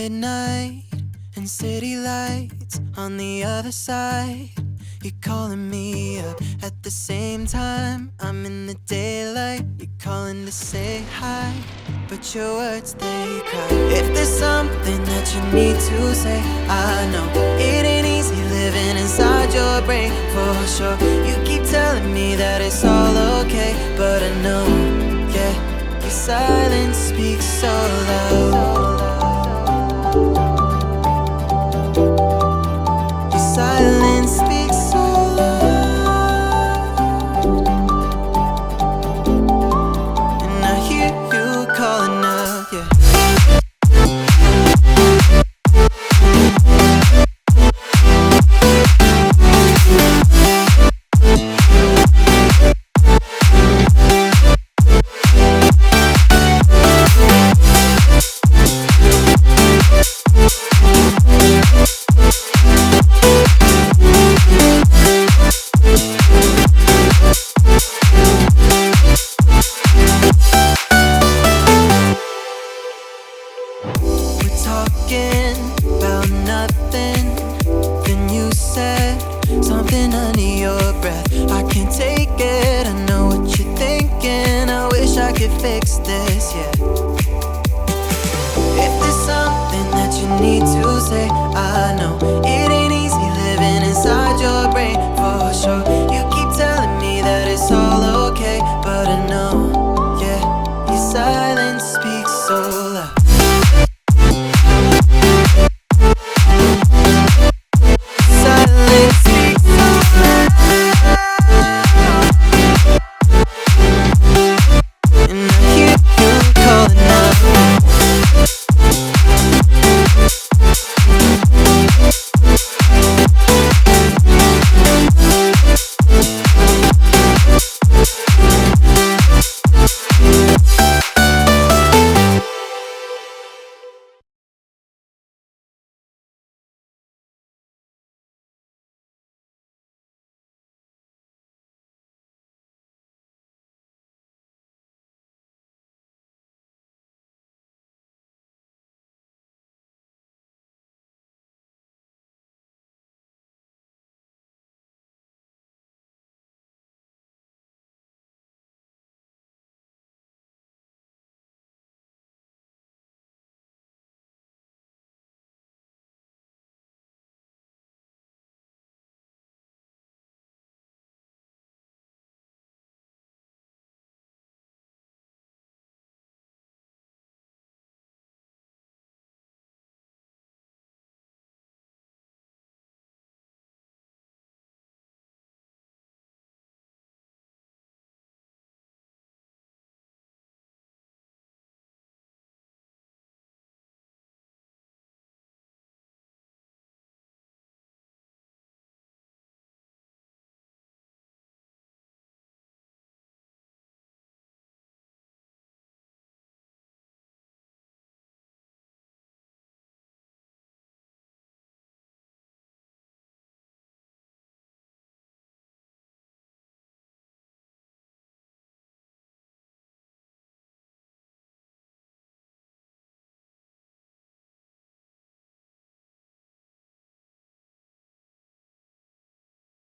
midnight and city lights on the other side. You're calling me up at the same time. I'm in the daylight. You're calling to say hi, but your words they cry. If there's something that you need to say, I know it ain't easy living inside your brain for sure. You keep telling me that it's all okay, but I know, yeah, your silence speaks so loud. Your silence speaks so loud, and I hear you calling up, yeah. Fix this, yeah. If there's something that you need to